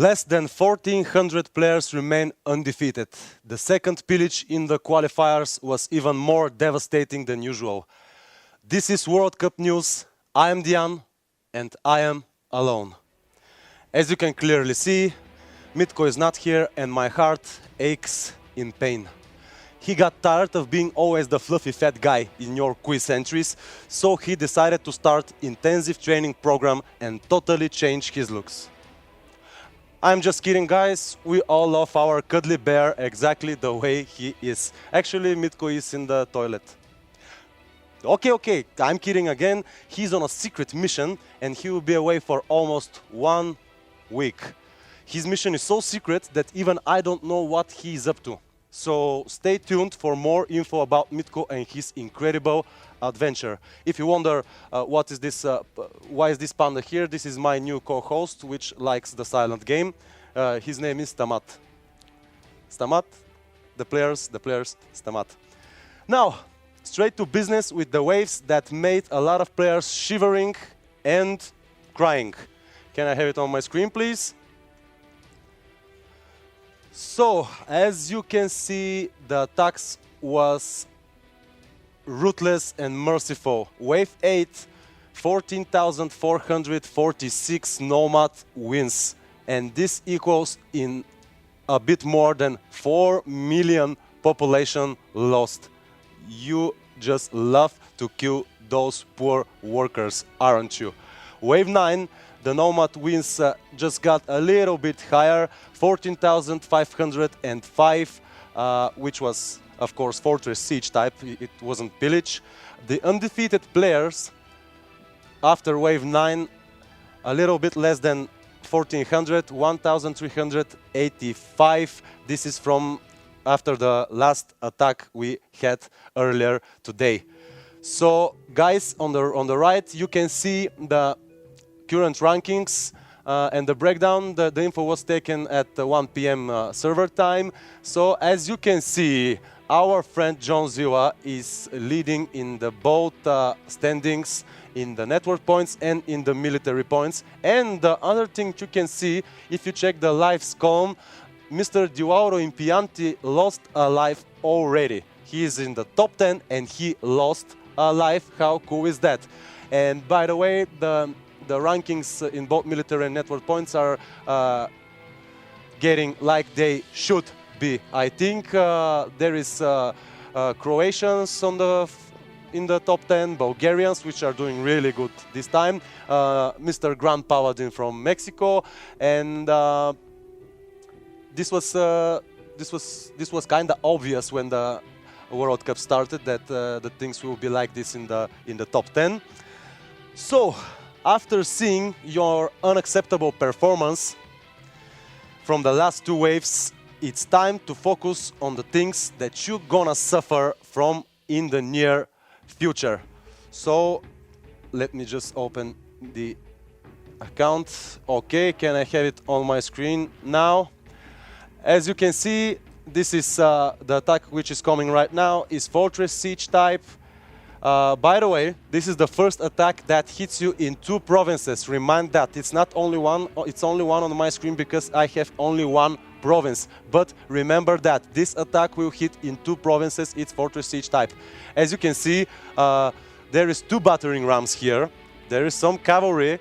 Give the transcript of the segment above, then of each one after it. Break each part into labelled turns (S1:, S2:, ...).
S1: Less than 1,400 players remain undefeated. The second pillage in the qualifiers was even more devastating than usual. This is World Cup news. I am Dian, and I am alone. As you can clearly see, Mitko is not here, and my heart aches in pain. He got tired of being always the fluffy fat guy in your quiz entries, so he decided to start intensive training program and totally change his looks. I'm just kidding, guys. We all love our cuddly bear exactly the way he is. Actually, Mitko is in the toilet. Okay, I'm kidding again. He's on a secret mission and he will be away for almost 1 week. His mission is so secret that even I don't know what he's up to. So stay tuned for more info about Mitko and his incredible adventure. If you wonder what is this, why is this panda here, this is my new co-host, which likes the silent game. His name is Stamat. Stamat, the players, Stamat. Now, straight to business with the waves that made a lot of players shivering and crying. Can I have it on my screen, please? So, as you can see, the attacks was ruthless and merciful. Wave 8, 14,446 Nomad wins. And this equals in a bit more than 4 million population lost. You just love to kill those poor workers, aren't you? Wave 9, the Nomad wins just got a little bit higher, 14,505, which was, of course, Fortress Siege type. It wasn't Pillage. The undefeated players, after Wave 9, a little bit less than 1,400, 1,385. This is from after the last attack we had earlier today. So, guys, on the right, you can see the current rankings and the breakdown. The info was taken at 1 p.m. Server time. So as you can see, our friend John Ziwa is leading in the both standings, in the network points and in the military points. And the other thing you can see, if you check the lives column, Mr. Diauro Impianti lost a life already. He is in the top 10 and he lost a life. How cool is that? And by the way, the rankings in both military and network points are getting like they should be. I think there is Croatians in the top 10, Bulgarians, which are doing really good this time, Mr. Grand Paladin from Mexico, and this was kind of obvious when the World Cup started that the things will be like this in the top 10. So, after seeing your unacceptable performance from the last 2 waves, it's time to focus on the things that you're gonna suffer from in the near future. So, let me just open the account. Okay, can I have it on my screen now? As you can see, this is the attack which is coming right now, is Fortress Siege type. By the way, this is the first attack that hits you in 2 provinces. Remind that it's not only one, it's only one on my screen because I have only 1 province. But remember that this attack will hit in 2 provinces. It's Fortress Siege type. As you can see, there is 2 battering rams here. There is some cavalry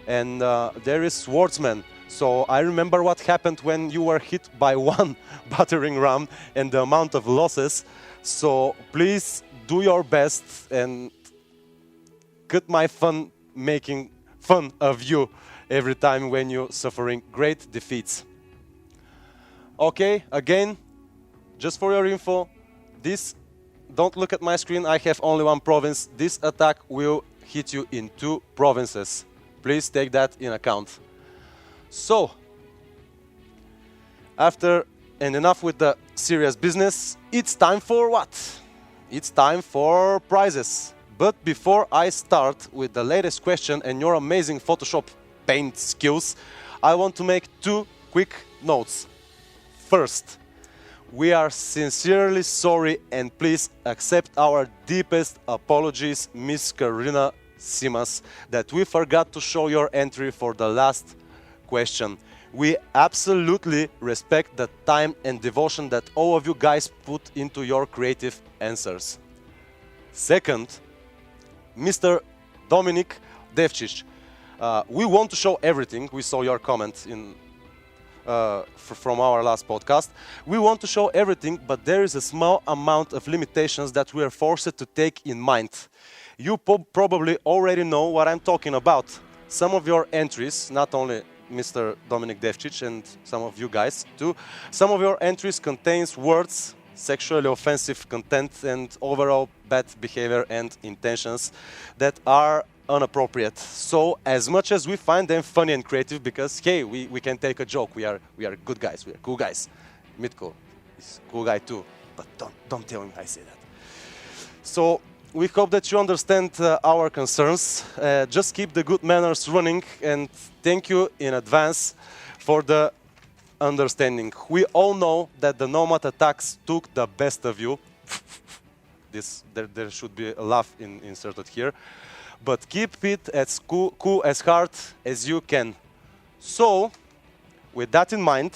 S1: and there is swordsmen. So I remember what happened when you were hit by 1 battering ram and the amount of losses. So please do your best and cut my fun making fun of you every time when you're suffering great defeats. Okay, again, just for your info, don't look at my screen, I have only 1 province. This attack will hit you in 2 provinces. Please take that in account. So, after and enough with the serious business, it's time for what? It's time for prizes. But before I start with the latest question and your amazing Photoshop paint skills, I want to make 2 quick notes. First, we are sincerely sorry and please accept our deepest apologies, Miss Karina Simas, that we forgot to show your entry for the last question. We absolutely respect the time and devotion that all of you guys put into your creative answers. Second, Mr. Dominik Devčić. We want to show everything. We saw your comment from our last podcast. We want to show everything, but there is a small amount of limitations that we are forced to take in mind. You probably already know what I'm talking about. Some of your entries, not only Mr. Dominik Devčić and some of you guys too, some of your entries contains words, sexually offensive content, and overall bad behavior and intentions that are inappropriate. So as much as we find them funny and creative, because hey, we can take a joke, we are good guys, we are cool guys. Mitko is a cool guy too, but don't tell him I say that. So we hope that you understand our concerns. Just keep the good manners running, and thank you in advance for the understanding. We all know that the Nomad attacks took the best of you. There should be a laugh inserted here. But keep it as cool as hard as you can. So, with that in mind,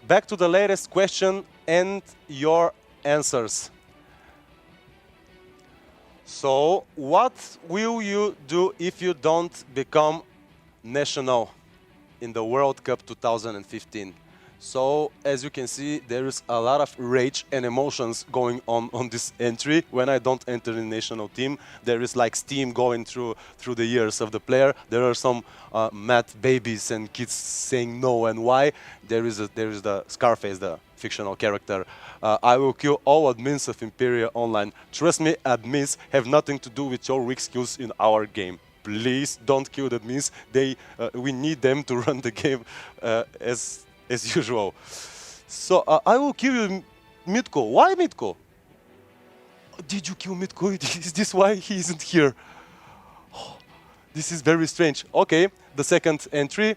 S1: back to the latest question and your answers. So, what will you do if you don't become national in the World Cup 2015? So, as you can see, there is a lot of rage and emotions going on this entry. When I don't enter the national team, there is like steam going through the ears of the player. There are some mad babies and kids saying no and why. There is the Scarface, the fictional character. I will kill all admins of Imperia online. Trust me, admins have nothing to do with your weak skills in our game. Please don't kill the admins. We need them to run the game as usual. So I will kill you, Mitko. Why Mitko? Did you kill Mitko? Is this why he isn't here? Oh, this is very strange. Okay, the second entry.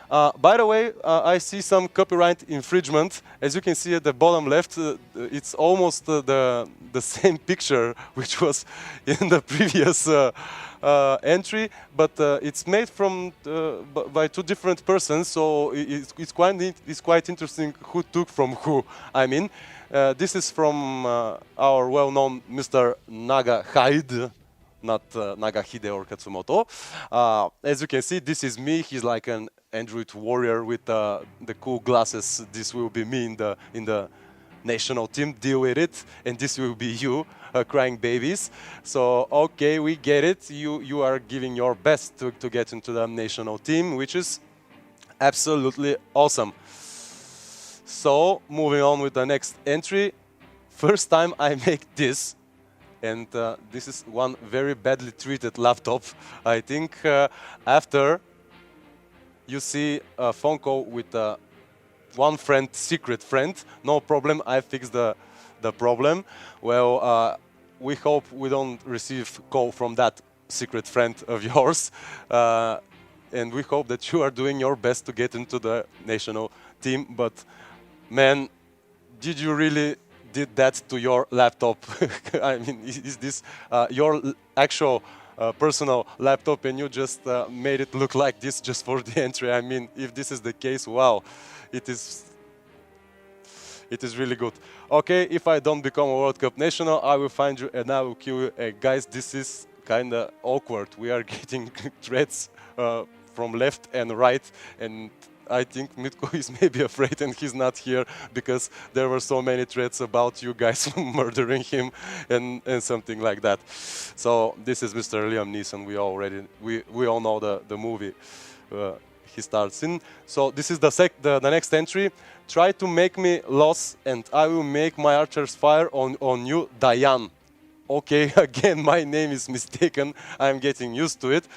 S1: By the way, I see some copyright infringement. As you can see at the bottom left, it's almost the same picture which was in the previous entry, but it's made by two different persons, so it's quite interesting who took from who. I mean, this is from our well-known Mr. Nagahide, not Nagahide or Katsumoto. As you can see, this is me. He's like an Android warrior with the cool glasses. This will be me in the national team. Deal with it. And this will be you, crying babies. So okay, we get it. You are giving your best to get into the national team, which is absolutely awesome. So moving on with the next entry. First time I make this. And this is one very badly treated laptop. I think after you see a phone call with one friend, secret friend, no problem, I fixed the problem. Well, we hope we don't receive call from that secret friend of yours. And we hope that you are doing your best to get into the national team. But man, did you really did that to your laptop? I mean, is this your actual personal laptop and you just made it look like this just for the entry? I mean, if this is the case, wow, it is really good. Okay, if I don't become a World Cup national, I will find you and I will kill you. Guys, this is kind of awkward. We are getting threats from left and right, and I think Mitko is maybe afraid and he's not here because there were so many threats about you guys murdering him and something like that. So this is Mr. Liam Neeson. We all know the movie he starts in. So this is the next entry. Try to make me lose and I will make my archers fire on you, Diane. Okay, again, my name is mistaken. I'm getting used to it.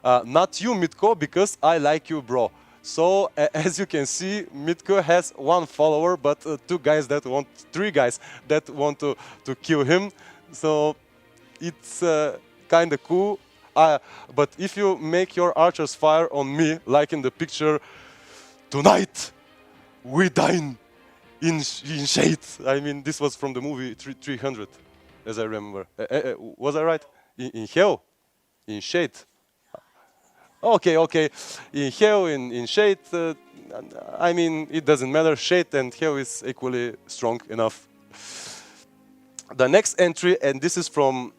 S1: Not you, Mitko, because I like you, bro. So, as you can see, Mitko has one follower, but three guys that want to kill him. So, it's kind of cool. But if you make your archers fire on me, like in the picture, tonight we dine in shade. I mean, this was from the movie 300, as I remember. Was I right? In hell? In shade? Okay. In hell, in shade, I mean, it doesn't matter. Shade and hell is equally strong enough. The next entry, and this is from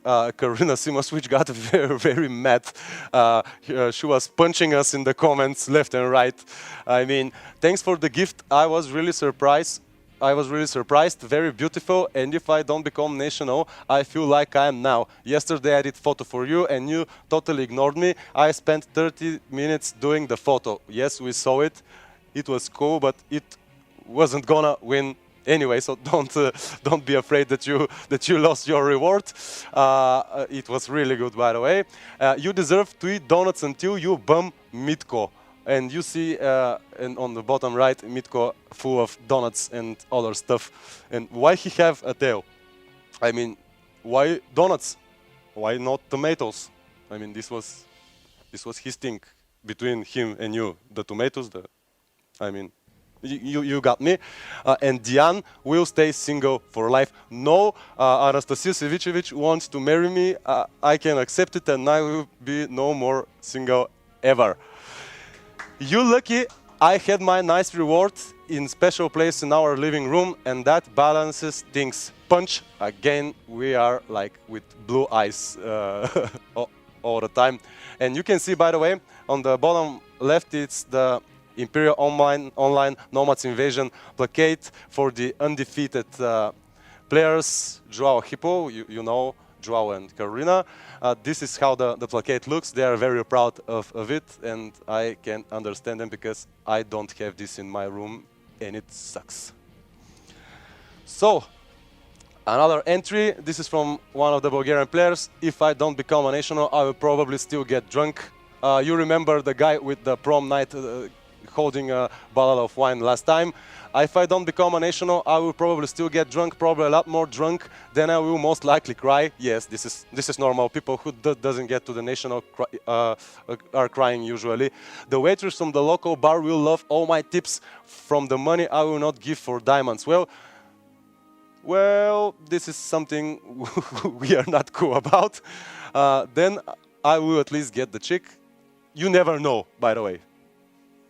S1: Karina Simos, which got very, very mad. She was punching us in the comments left and right. I mean, thanks for the gift. I was really surprised. Very beautiful. And if I don't become national, I feel like I am now. Yesterday I did photo for you, and you totally ignored me. I spent 30 minutes doing the photo. Yes, we saw it. It was cool, but it wasn't gonna win anyway, so don't be afraid that you lost your reward. It was really good, by the way. You deserve to eat donuts until you bum Mitko. And you see and on the bottom right, Mitko full of donuts and other stuff. And why he have a tail? I mean, why donuts? Why not tomatoes? I mean, this was his thing between him and you. The tomatoes, I mean, you got me. And Diane will stay single for life. No, Anastasia Savicevic wants to marry me. I can accept it, and I will be no more single ever. You lucky, I had my nice reward in special place in our living room, and that balances things. Punch, again, we are like with blue eyes all the time. And you can see, by the way, on the bottom left, it's the Imperia online Nomads Invasion placate for the undefeated players, Joao Hippo, you know, Joao and Carolina. This is how the placate looks. They are very proud of it, and I can understand them because I don't have this in my room, and it sucks. So, another entry. This is from one of the Bulgarian players. If I don't become a national, I will probably still get drunk. You remember the guy with the prom night holding a bottle of wine last time. If I don't become a national, I will probably still get drunk, probably a lot more drunk. Then I will most likely cry. Yes, this is normal. People who doesn't get to the national are crying usually. The waitress from the local bar will love all my tips from the money I will not give for diamonds. Well, this is something we are not cool about. Then I will at least get the chick. You never know, by the way.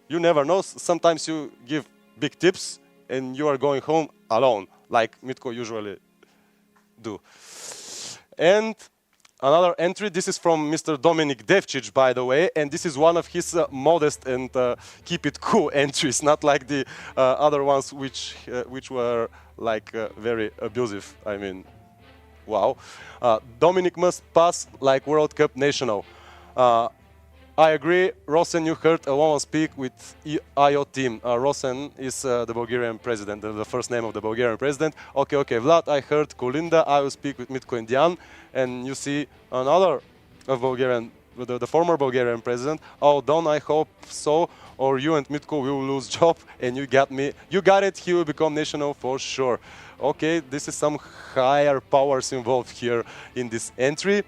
S1: You never know. Sometimes you give big tips and you are going home alone, like Mitko usually do. And another entry, this is from Mr. Dominik Devcic, by the way, and this is one of his modest and keep it cool entries, not like the other ones which were like very abusive. I mean, wow. Dominik must pass like World Cup national. I agree. Rosen, you heard a woman speak with IO team. Rosen is the Bulgarian president, the first name of the Bulgarian president. Okay, Vlad, I heard Kolinda. I will speak with Mitko and Dian. And you see another of Bulgarian, the former Bulgarian president. Oh, Don, I hope so. Or you and Mitko will lose job. And you got me. You got it. He will become national for sure. Okay, this is some higher powers involved here in this entry.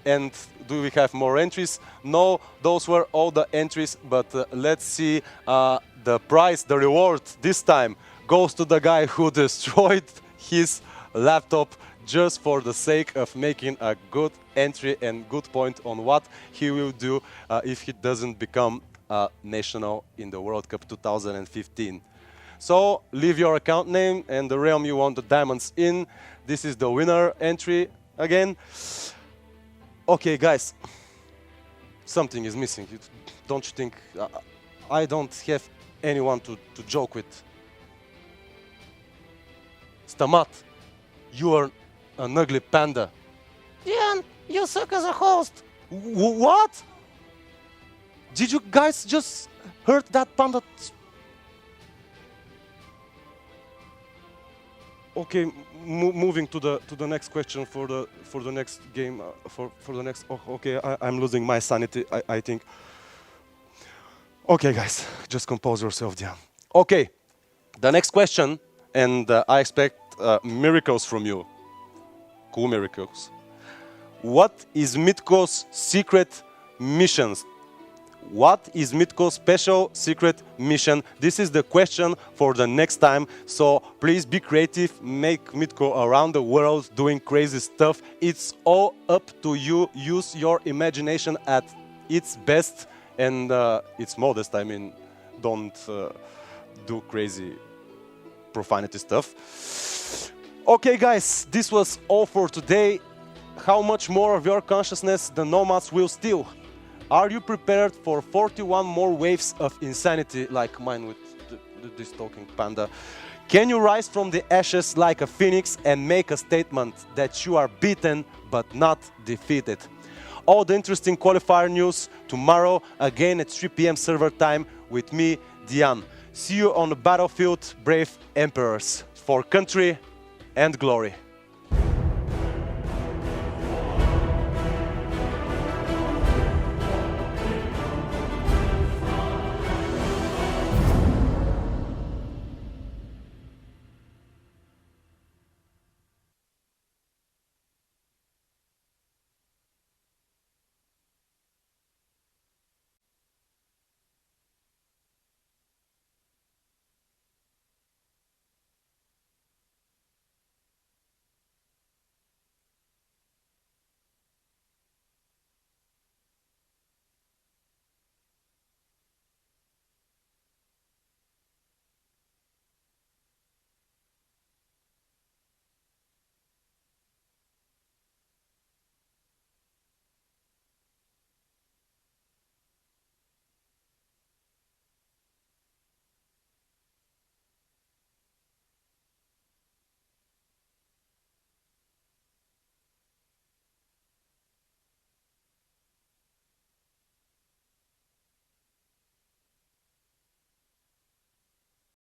S1: And do we have more entries? No, those were all the entries, but let's see the prize, the reward this time goes to the guy who destroyed his laptop just for the sake of making a good entry and good point on what he will do if he doesn't become national in the World Cup 2015. So leave your account name and the realm you want the diamonds in. This is the winner entry again. Okay, guys, something is missing. Don't you think? I don't have anyone to joke with. Stamat, you are an ugly panda. Dian, you suck as a host. What? Did you guys just heard that panda? Okay, moving to the next question for the next game for the next. Oh, okay, I'm losing my sanity. I think. Okay, guys, just compose yourself, Dian. Okay, the next question, and I expect miracles from you. Cool miracles. What is Mitko's secret missions? What is Mitko's special secret mission? This is the question for the next time. So please be creative, make Mitko around the world doing crazy stuff. It's all up to you. Use your imagination at its best and it's modest. I mean, don't do crazy profanity stuff. Okay, guys, this was all for today. How much more of your consciousness the nomads will steal? Are you prepared for 41 more waves of insanity like mine with this talking panda? Can you rise from the ashes like a phoenix and make a statement that you are beaten but not defeated? All the interesting qualifier news tomorrow, again at 3 p.m. server time with me, Dian. See you on the battlefield, brave emperors, for country and glory.